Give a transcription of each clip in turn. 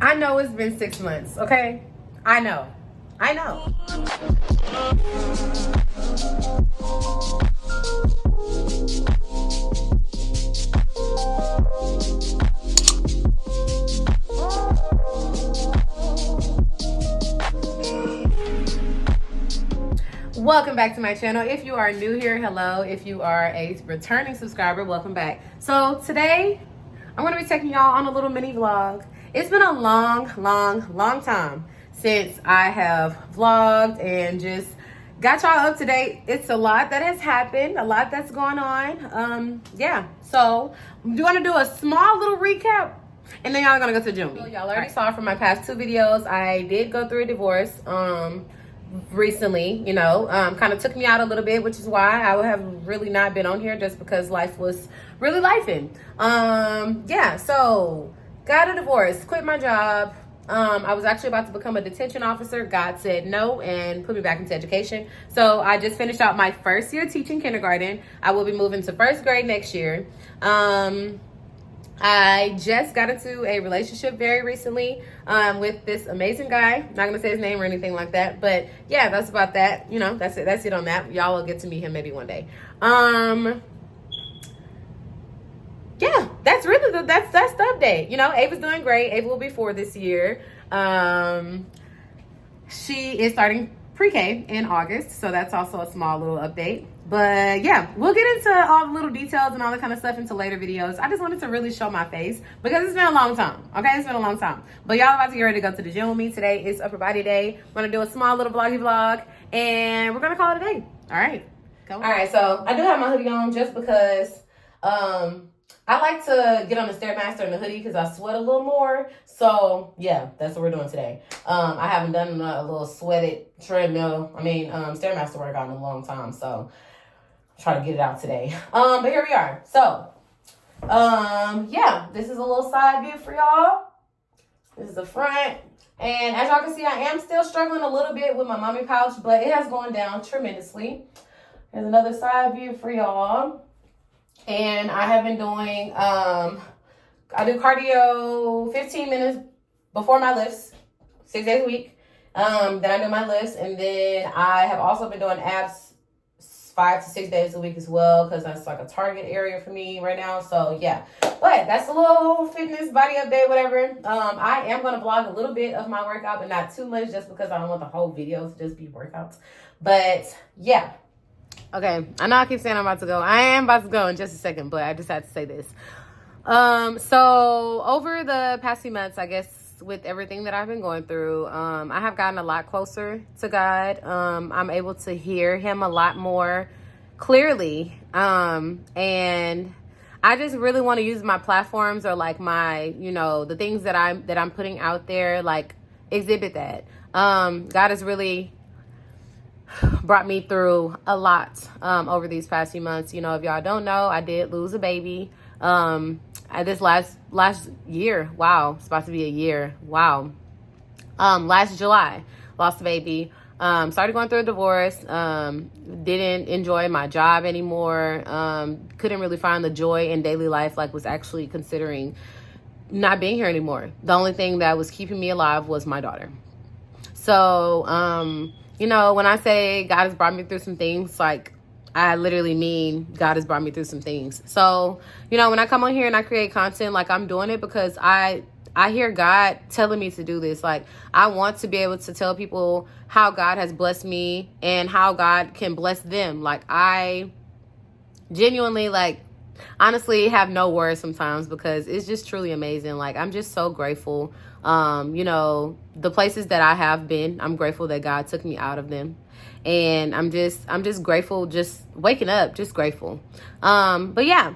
I know it's been 6 months, okay? I know. Welcome back to my channel. If you are new here, hello. If you are a returning subscriber, welcome back. So today, I'm gonna be taking y'all on a little mini vlog. It's been a long time since I have vlogged and just got y'all up to date. It's a lot that has happened, a lot that's going on. Yeah, so I'm gonna do a small little recap and then y'all are gonna go to the gym. So y'all already saw from my past 2 videos, I did go through a divorce recently, you know, kind of took me out a little bit, which is why I have really not been on here, just because life was really lifing. Yeah, so got a divorce, quit my job. I was actually about to become a detention officer. God said no and put me back into education. So I just finished out my first year teaching kindergarten. I will be moving to 1st grade next year. I just got into a relationship very recently with this amazing guy. Not gonna say his name or anything like that, but yeah, that's about that. You know, that's it on that. Y'all will get to meet him maybe one day. Yeah, that's really that's the update. You know, Ava's doing great. Ava will be 4 this year. She is starting pre-K in August, so that's also a small little update. But yeah, we'll get into all the little details and all that kind of stuff into later videos. I just wanted to really show my face because it's been a long time. Okay, it's been a long time. But y'all about to get ready to go to the gym with me. Today is upper body day. I'm gonna do a small little vloggy vlog and we're gonna call it a day. All right, go on. All right, so I do have my hoodie on just because I like to get on the Stairmaster in the hoodie because I sweat a little more. So yeah, that's what we're doing today. I haven't done a little sweated treadmill, Stairmaster workout in a long time, so try to get it out today. But here we are. So yeah, this is a little side view for y'all. This is the front. And as y'all can see, I am still struggling a little bit with my mommy pouch, but it has gone down tremendously. Here's another side view for y'all. And I have been doing, I do cardio 15 minutes before my lifts, 6 days a week. Then I do my lifts, and then I have also been doing abs 5 to 6 days a week as well, because that's like a target area for me right now. So yeah, but that's a little fitness body update, whatever. I am going to vlog a little bit of my workout, but not too much, just because I don't want the whole video to just be workouts. But yeah. Okay, I know I keep saying I'm about to go. I am about to go in just a second, but I just had to say this. So over the past few months, I guess with everything that I've been going through, I have gotten a lot closer to God. I'm able to hear him a lot more clearly. And I just really want to use my platforms, or like my, you know, the things that I'm putting out there, like exhibit that. God has really brought me through a lot over these past few months. You know, if y'all don't know, I did lose a baby this last year. Wow, it's about to be a year. Wow. Last July, lost a baby. Started going through a divorce. Didn't enjoy my job anymore. Couldn't really find the joy in daily life, like was actually considering not being here anymore. The only thing that was keeping me alive was my daughter. So you know, when I say God has brought me through some things, like I literally mean God has brought me through some things. So, you know, when I come on here and I create content, like I'm doing it because I hear God telling me to do this. Like I want to be able to tell people how God has blessed me and how God can bless them. Like I genuinely, like, honestly have no words sometimes because it's just truly amazing. Like I'm just so grateful. You know, the places that I have been, I'm grateful that God took me out of them. And I'm just grateful, just waking up, just grateful. But yeah,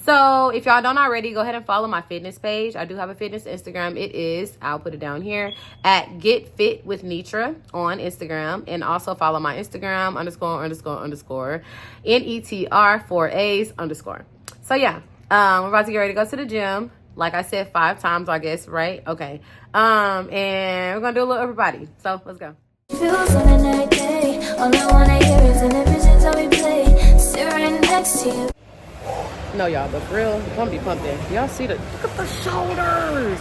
so if y'all don't already, go ahead and follow my fitness page. I do have a fitness Instagram. It is, I'll put it down here, at Get Fit with Nitra on Instagram. And also follow my Instagram, ___ NETR 4As_. So yeah, we're about to get ready to go to the gym. Like I said 5 times, I guess, right? Okay. And we're gonna do a little upper body. So let's go. Feels on a night day. All I wanna hear is an visions that we play. Sit right next to you. No, y'all, but for real, the pump be pumping. Y'all see look at the shoulders.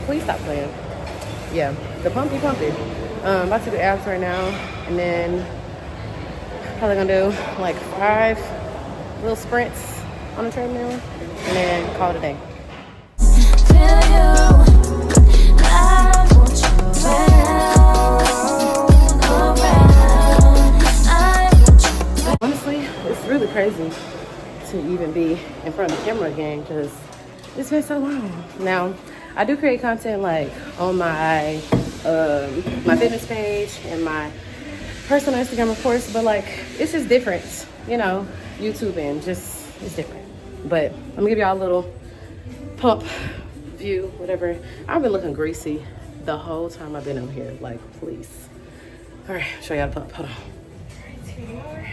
Please stop playing. Yeah, the pumpy. About to do abs right now, and then probably gonna do like 5 little sprints on the treadmill, and then call it a day. Honestly, it's really crazy to even be in front of the camera again because it's been so long. Now, I do create content like on my fitness page and my personal Instagram, of course, but like it's just different, you know, YouTube and just it's different. But I'm gonna give y'all a little pump view, whatever. I've been looking greasy the whole time I've been over here. Like, please. All right, show y'all the pump. Hold on. All right, here you are.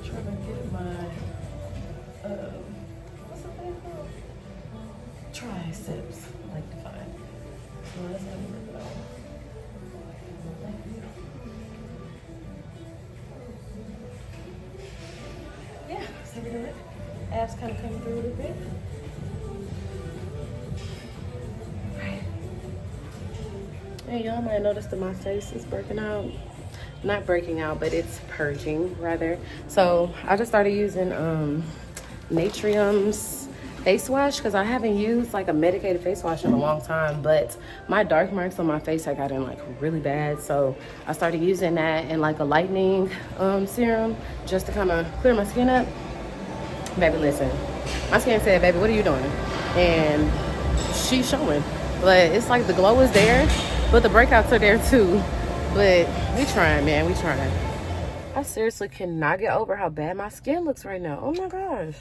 Trying to get my what's the thing called? Triceps, I like to find. No, that's not working at all. Yeah, so we're doing it. Abs kind of coming through a little bit. Right. Hey, y'all might notice that my face is breaking out. Not breaking out, but it's purging rather. So I just started using Natrium's face wash because I haven't used like a medicated face wash in a long time, but my dark marks on my face I got in like really bad, so I started using that and like a lightening serum just to kind of clear my skin up. Baby, listen, my skin said, baby, what are you doing? And she's showing, but it's like the glow is there, but the breakouts are there too. But we trying, man, we trying. I seriously cannot get over how bad my skin looks right now. Oh my gosh.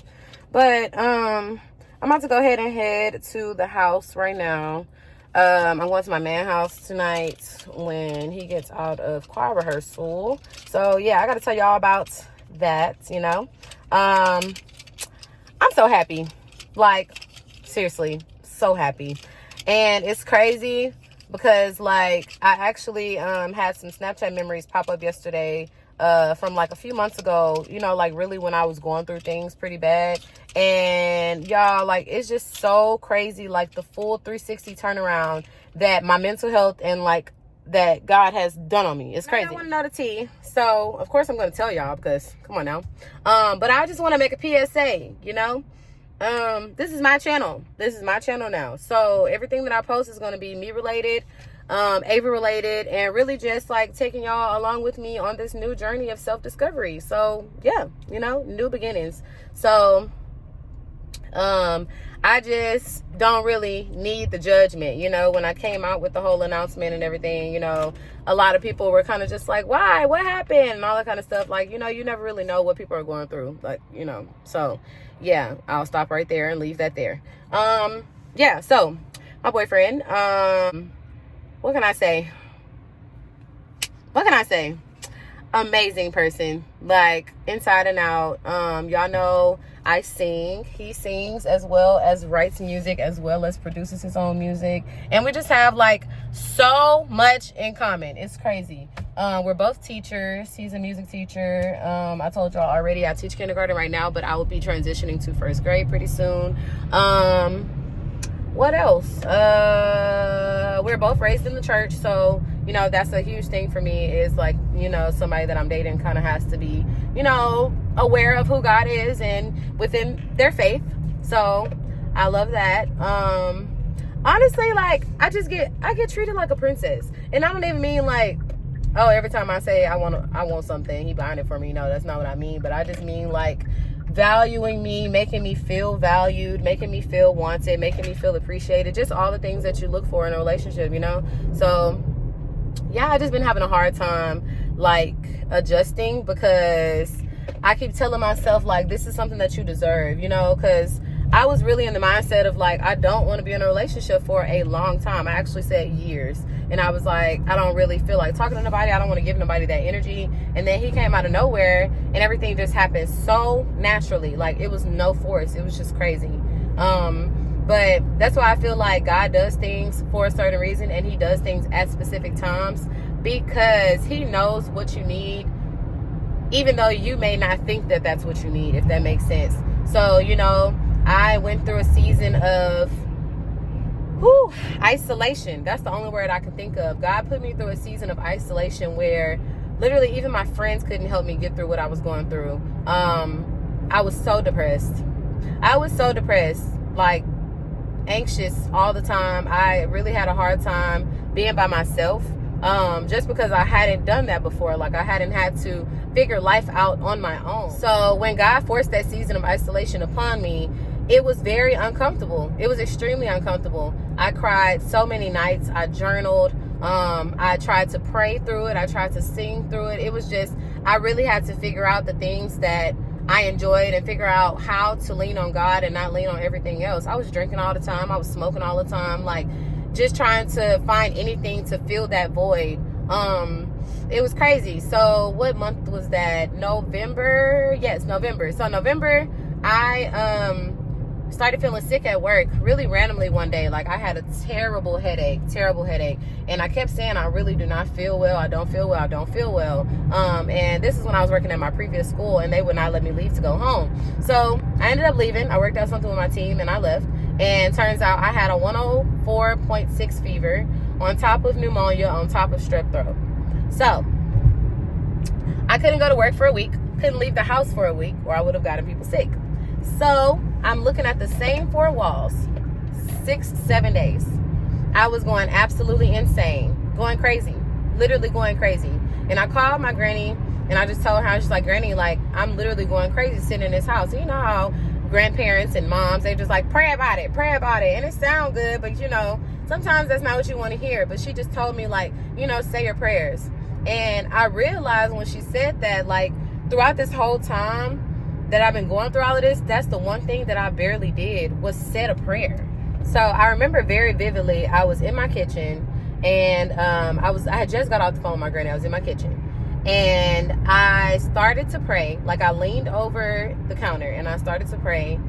But I'm about to go ahead and head to the house right now. I'm going to my man house tonight when he gets out of choir rehearsal. So yeah, I got to tell y'all about that, you know. I'm so happy. Like, seriously, so happy. And it's crazy because like I actually had some Snapchat memories pop up yesterday from like a few months ago, you know, like really when I was going through things pretty bad. And y'all, like, it's just so crazy, like the full 360 turnaround that my mental health and like that God has done on me. It's crazy. I want to know the tea, so of course I'm going to tell y'all because come on now. But I just want to make a PSA, you know. This is my channel. This is my channel now. So everything that I post is going to be me related, Ava related, and really just like taking y'all along with me on this new journey of self-discovery. So yeah, you know, new beginnings. So I just don't really need the judgment. You know, when I came out with the whole announcement and everything, you know, a lot of people were kind of just like, why, what happened, and all that kind of stuff. Like, you know, you never really know what people are going through, like, you know. So yeah, I'll stop right there and leave that there. Yeah, so my boyfriend, what can I say? Amazing person, like inside and out. Y'all know I sing. He sings as well as writes music, as well as produces his own music, and we just have like so much in common. It's crazy. We're both teachers. He's a music teacher. I told y'all already I teach kindergarten right now, but I will be transitioning to first grade pretty soon. What else? We're both raised in the church, so you know that's a huge thing for me, is like, you know, somebody that I'm dating kind of has to be, you know, aware of who God is and within their faith. So I love that. Honestly, like I get treated like a princess, and I don't even mean like, oh, every time I say I want something, he buying it for me. No, that's not what I mean. But I just mean like valuing me, making me feel valued, making me feel wanted, making me feel appreciated, just all the things that you look for in a relationship, you know. So yeah, I just been having a hard time like adjusting, because I keep telling myself like this is something that you deserve, you know, because I was really in the mindset of like I don't want to be in a relationship for a long time. I actually said years, and I was like, I don't really feel like talking to nobody. I don't want to give nobody that energy. And then he came out of nowhere and everything just happened so naturally. Like it was no force. It was just crazy. But that's why I feel like God does things for a certain reason, and he does things at specific times because he knows what you need even though you may not think that that's what you need, if that makes sense. So, you know, I went through a season of isolation. That's the only word I can think of. God put me through a season of isolation where literally even my friends couldn't help me get through what I was going through. I was so depressed. Like anxious all the time. I really had a hard time being by myself, just because I hadn't done that before. Like I hadn't had to figure life out on my own. So when God forced that season of isolation upon me, it was very uncomfortable. It was extremely uncomfortable. I cried so many nights. I journaled. I tried to pray through it. I tried to sing through it. It was just, I really had to figure out the things that I enjoyed and figure out how to lean on God and not lean on everything else. I was drinking all the time. I was smoking all the time. Like, just trying to find anything to fill that void. It was crazy. So what month was that? November? Yes, November. So November, I started feeling sick at work really randomly one day. Like I had a terrible headache. And I kept saying, I really do not feel well. I don't feel well. And this is when I was working at my previous school, and they would not let me leave to go home. So I ended up leaving. I worked out something with my team and I left. And turns out I had a 104.6 fever on top of pneumonia, on top of strep throat. So I couldn't go to work for a week, couldn't leave the house for a week, or I would have gotten people sick. So I'm looking at the same 4 walls, 6-7 days. I was going absolutely insane, going crazy, literally going crazy. And I called my granny and I just told her, I was just like, Granny, like I'm literally going crazy sitting in this house. And you know how grandparents and moms, they just like, pray about it. And it sounds good, but you know, sometimes that's not what you want to hear. But she just told me, like, you know, say your prayers. And I realized when she said that, like, throughout this whole time that I've been going through all of this, that's the one thing that I barely did was said a prayer. So I remember very vividly, I was in my kitchen and I had just got off the phone with my granny. I was in my kitchen and I started to pray. Like I leaned over the counter and I started to pray.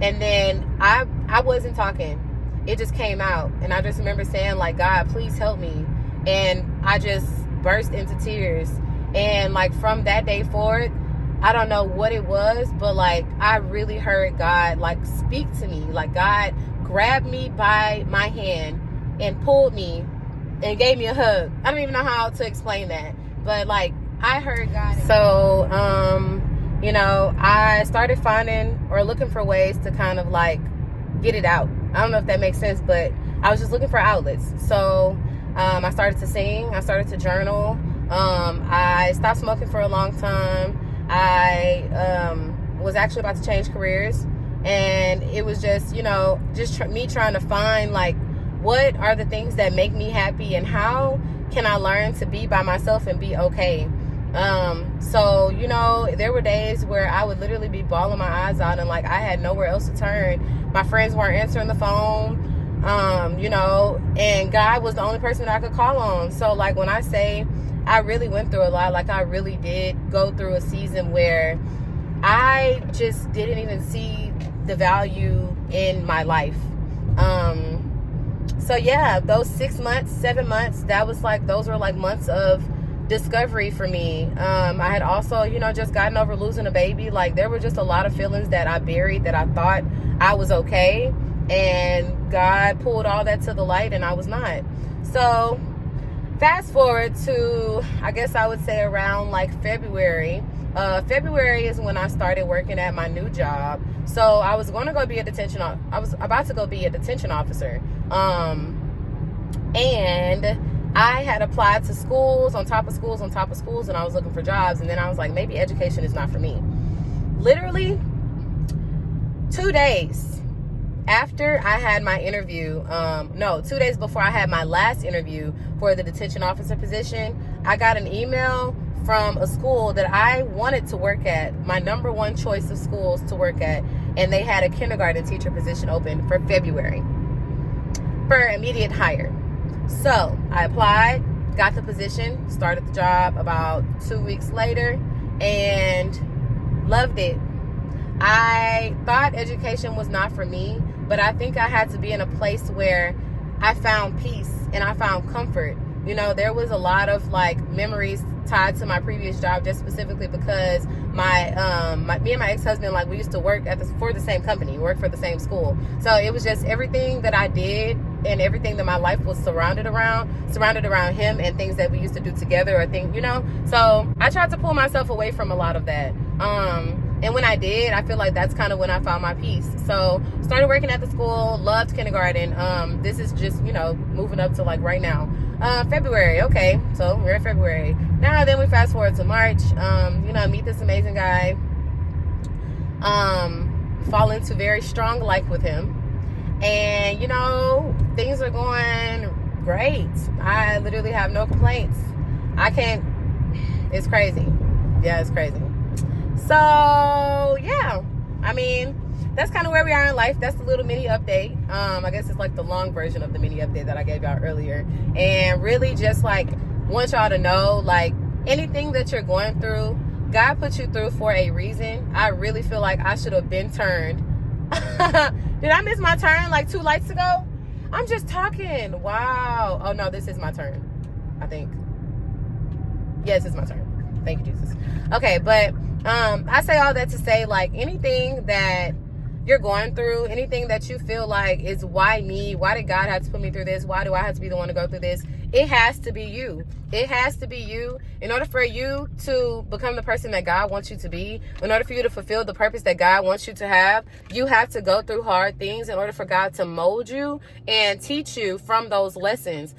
And then I wasn't talking. It just came out. And I just remember saying, like, God, please help me. And I just burst into tears. And like from that day forward, I don't know what it was, but like I really heard God like speak to me. Like God grabbed me by my hand and pulled me and gave me a hug. I don't even know how to explain that, but like I heard God. So you know, I started finding or looking for ways to kind of like get it out. I don't know if that makes sense, but I was just looking for outlets. So I started to sing, I started to journal. I stopped smoking for a long time. I was actually about to change careers, and it was just, you know, just me trying to find like what are the things that make me happy and how can I learn to be by myself and be okay. So, you know, there were days where I would literally be bawling my eyes out and like I had nowhere else to turn. My friends weren't answering the phone, you know, and God was the only person that I could call on. So like when I say I really went through a lot, like I really did go through a season where I just didn't even see the value in my life. So yeah, those 6 months, 7 months, that was like, those were like months of discovery for me. I had also, you know, just gotten over losing a baby. Like there were just a lot of feelings that I buried that I thought I was okay. And God pulled all that to the light and I was not. So fast forward to, I guess I would say around like February. February is when I started working at my new job. So I was going to go be I was about to go be a detention officer. And I had applied to schools on top of schools on top of schools, and I was looking for jobs. And then I was like, maybe education is not for me. Literally 2 days after I had my interview, 2 days before I had my last interview for the detention officer position, I got an email from a school that I wanted to work at, my number one choice of schools to work at, and they had a kindergarten teacher position open for February for immediate hire. So I applied, got the position, started the job about 2 weeks later, and loved it. I thought education was not for me, but I think I had to be in a place where I found peace and I found comfort You know, there was a lot of like memories tied to my previous job, just specifically because me and my ex-husband, like, we used to work for the same company, work for the same school. So it was just everything that I did and everything that my life was surrounded around him, and things that we used to do together, or things, you know. So I tried to pull myself away from a lot of that. And when I did, I feel like that's kind of when I found my peace. So started working at the school, loved kindergarten. This is just, you know, moving up to like right now. February, okay, so we're in February. Now then we fast forward to March, you know, meet this amazing guy, fall into very strong life with him. And, you know, things are going great. I literally have no complaints. It's crazy. Yeah, it's crazy. So, yeah, I mean, that's kind of where we are in life. That's the little mini update. I guess it's like the long version of the mini update that I gave y'all earlier. And really just like want y'all to know, like, anything that you're going through, God put you through for a reason. I really feel like I should have been turned. Did I miss my turn like 2 lights ago? I'm just talking. Wow. Oh no, this is my turn, I think. Yes, it's my turn. Thank you, Jesus. Okay, but I say all that to say, like, anything that you're going through, anything that you feel like is why me, why did God have to put me through this, why do I have to be the one to go through this, it has to be you. It has to be you. In order for you to become the person that God wants you to be, in order for you to fulfill the purpose that God wants you to have, you have to go through hard things in order for God to mold you and teach you from those lessons.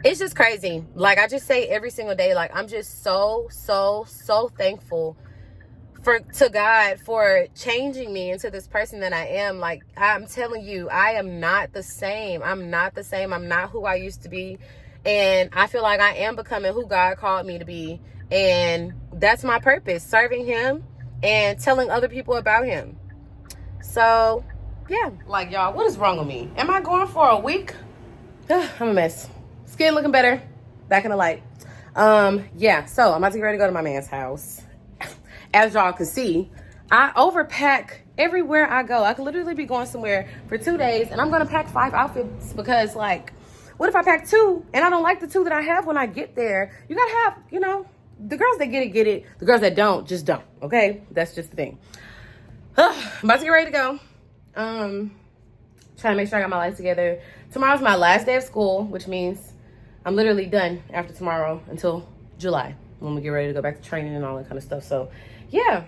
It's just crazy. Like, I just say every single day, like, I'm just so thankful to God for changing me into this person that I am. Like, I'm telling you, I am not the same. I'm not the same. I'm not who I used to be. And I feel like I am becoming who God called me to be. And that's my purpose, serving him and telling other people about him. So, yeah. Like, y'all, what is wrong with me? Am I going for a week? I'm a mess. Skin looking better. Back in the light. Yeah, so I'm about to get ready to go to my man's house. As y'all can see, I overpack everywhere I go. I could literally be going somewhere for 2 days and I'm gonna pack 5 outfits because, like, what if I pack 2 and I don't like the 2 that I have when I get there? You gotta have, you know, the girls that get it, get it. The girls that don't, just don't, okay? That's just the thing. I'm about to get ready to go. Trying to make sure I got my life together. Tomorrow's my last day of school, which means I'm literally done after tomorrow until July when we get ready to go back to training and all that kind of stuff. So, yeah.